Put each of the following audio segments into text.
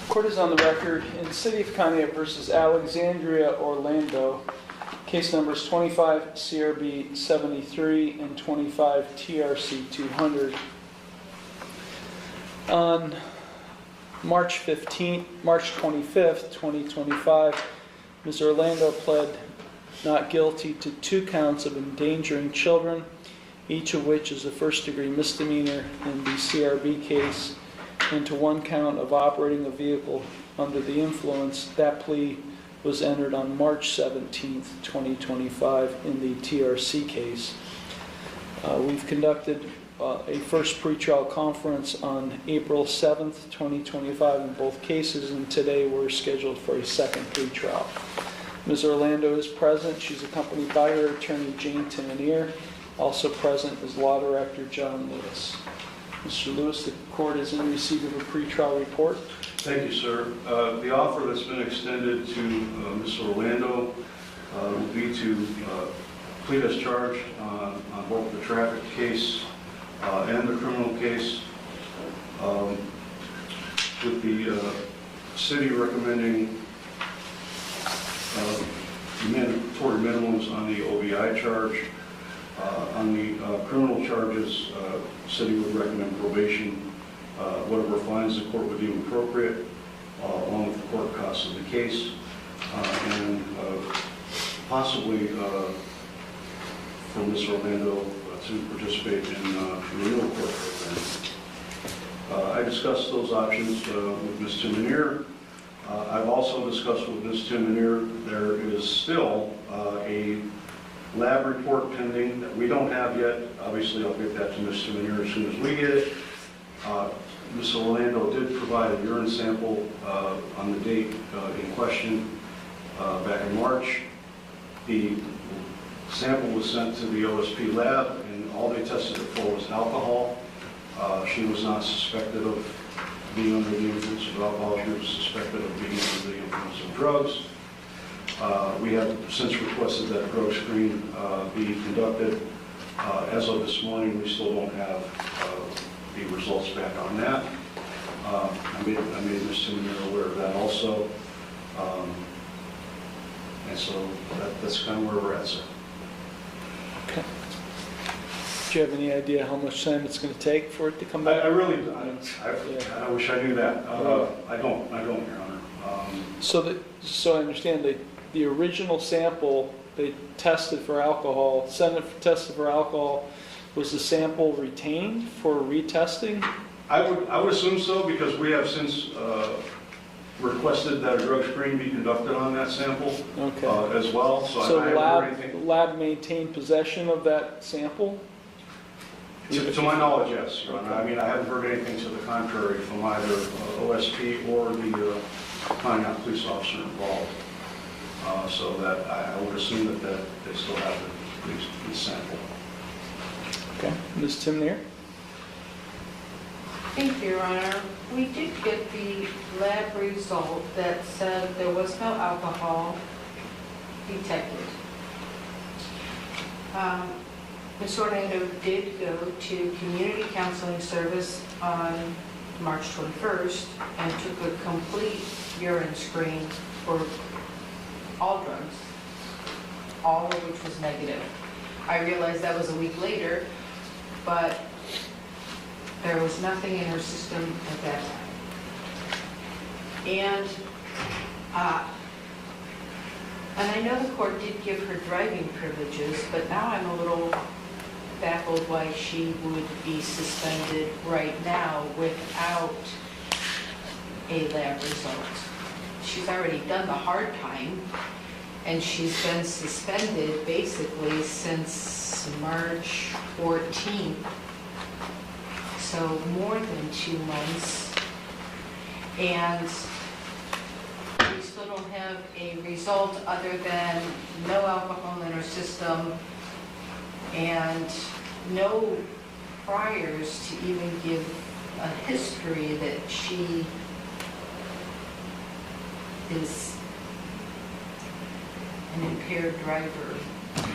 Court is on the record in City of Conneaut versus Alexandria, Orlando. Case numbers 25 CRB 73 and 25 TRC 200. On March 25th, 2025, Ms. Orlando pled not guilty to 2 counts of endangering children, each of which is a first-degree misdemeanor in the CRB case, and to 1 count of operating a vehicle under the influence. That plea was entered on March 17th, 2025 in the TRC case. We've conducted a first pretrial conference on April 7th, 2025 in both cases, and today we're scheduled for a second pretrial. Ms. Orlando is present. She's accompanied by her attorney, Jane Timonier. Also present is Law Director John Lewis. Mr. Lewis, the court is in receipt of a pretrial report. Thank you, sir. The offer that's been extended to Ms. Orlando will be to plead as charged on both the traffic case and the criminal case, with the city recommending mandatory minimums on the OVI charge. On the criminal charges, the city would recommend probation, whatever fines the court would deem appropriate, along with the court costs of the case, and possibly for Ms. Orlando to participate in the renewal court program. I discussed those options with Ms. Timonier. I've also discussed with Ms. Timonier there is still a lab report pending that we don't have yet. Obviously, I'll get that to Ms. Timonier as soon as we get it. Ms. Orlando did provide a urine sample on the date in question back in March. The sample was sent to the OSP lab, and all they tested it for was alcohol. She was not suspected of being under the influence of alcohol. She was suspected of being under the influence of drugs. We have since requested that a drug screen be conducted. As of this morning, we still don't have the results back on that. I made Ms. Timonier aware of that also. And so that's kind of where we're at, sir. Okay. Do you have any idea how much time it's going to take for it to come back? I really don't. I wish I knew that. I don't, Your Honor. So I understand the original sample they tested for alcohol, tested for alcohol. Was the sample retained for retesting? I would assume so, because we have since requested that a drug screen be conducted on that sample as well. So the lab maintained possession of that sample? To my knowledge, yes, Your Honor. I mean, I haven't heard anything to the contrary from either OSP or the Conneaut police officer involved. So that I would assume that they still have the sample. Okay. Ms. Timonier? Thank you, Your Honor. We did get the lab result that said there was no alcohol detected. Ms. Orlando did go to community counseling service on March 21st and took a complete urine screen for all drugs, all of which was negative. I realized that was a week later, but there was nothing in her system at that time. And I know the court did give her driving privileges, but now I'm a little baffled why she would be suspended right now without a lab result. She's already done the hard time, and she's been suspended basically since March 14th. So more than 2 months, and we still don't have a result other than no alcohol in her system and no priors to even give a history that she is an impaired driver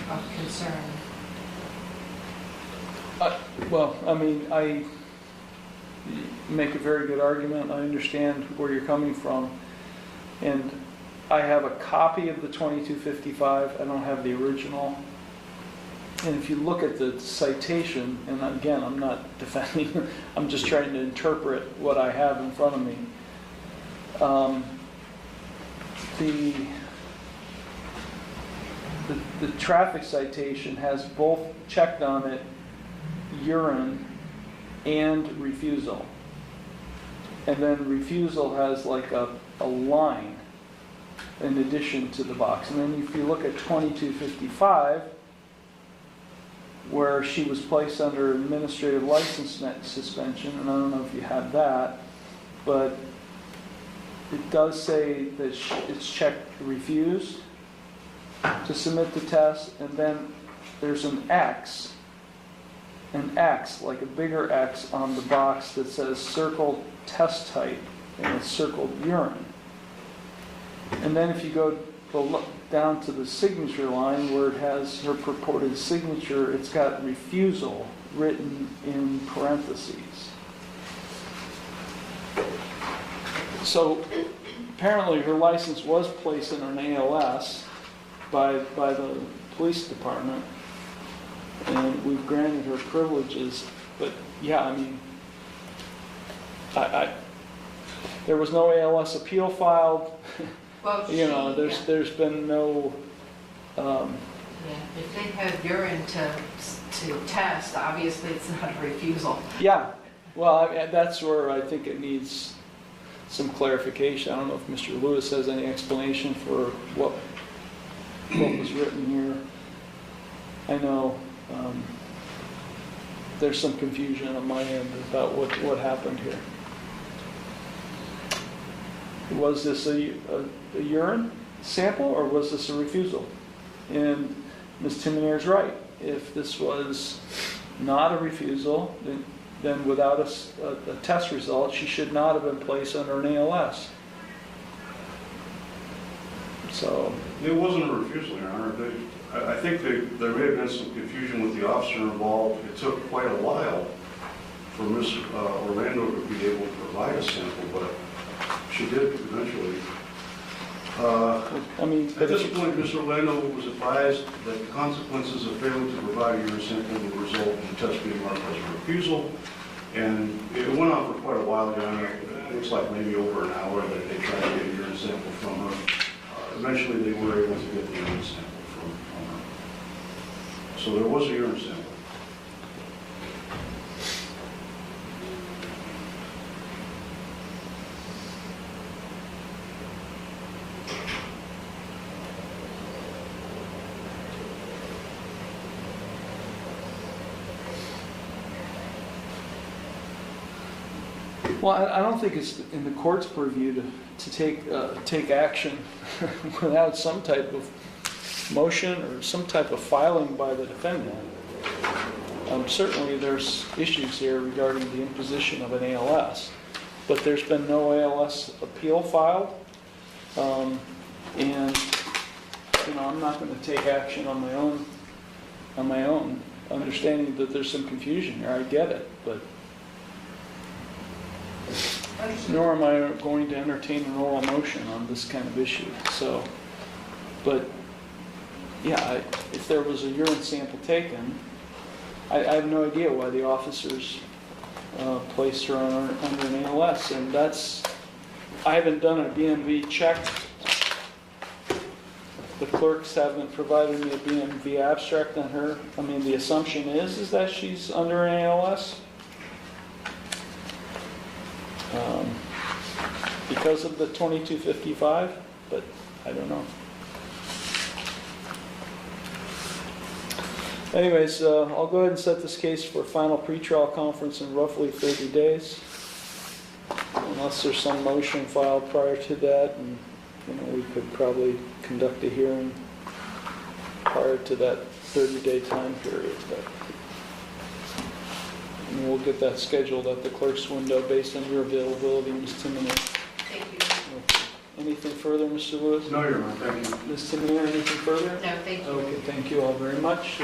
of concern. Well, I mean, You make a very good argument. I understand where you're coming from. And I have a copy of the 2255. I don't have the original. And if you look at the citation, and again, I'm not defending, I'm just trying to interpret what I have in front of me. The traffic citation has both checked on it, urine and refusal. And then refusal has like a line in addition to the box. And then if you look at 2255, where she was placed under administrative license suspension, and I don't know if you have that, but it does say that it's checked refused to submit the test, and then there's an X, like a bigger X on the box that says circled test type, and it's circled urine. And then if you go down to the signature line where it has her purported signature, it's got refusal written in parentheses. So apparently her license was placed in an ALS by the police department, and we've granted her privileges. But yeah, I mean, there was no ALS appeal filed. Well, there's been no. Yeah, if they have urine to test, obviously it's not a refusal. Yeah, well, that's where I think it needs some clarification. I don't know if Mr. Lewis has any explanation for what was written here. I know there's some confusion on my end about what happened here. Was this a urine sample or was this a refusal? And Ms. Timonier's right. If this was not a refusal, then without a test result, she should not have been placed under an ALS. So It wasn't a refusal, Your Honor. I think there may have been some confusion with the officer involved. It took quite a while for Ms. Orlando to be able to provide a sample, but she did eventually. At this point, Ms. Orlando was advised that the consequences of failing to provide a urine sample would result in the test being marked as a refusal. And it went on for quite a while, Your Honor. It looks like maybe over an hour that they tried to get a urine sample from her. Eventually, they were able to get the urine sample from her. So there was a urine sample. well, I don't think it's in the court's purview to take action without some type of motion or some type of filing by the defendant. Certainly there's issues here regarding the imposition of an ALS, but there's been no ALS appeal filed, and I'm not going to take action on my own, understanding that there's some confusion here. I get it, but nor am I going to entertain an oral motion on this kind of issue. So, but yeah, if there was a urine sample taken, I have no idea why the officers placed her under an ALS, and I haven't done a BMV check. The clerks haven't provided me a BMV abstract on her. I mean, the assumption is that she's under an ALS. Because of the 2255, but I don't know. Anyways, I'll go ahead and set this case for a final pretrial conference in roughly 30 days. Unless there's some motion filed prior to that, and we could probably conduct a hearing prior to that 30-day time period. And we'll get that scheduled at the clerk's window based on your availability, Ms. Timonnier. Thank you. Okay. Anything further, Mr. Lewis? No, Your Honor, thank you. Ms. Timonnier, anything further? No, thank you. Okay, thank you all very much.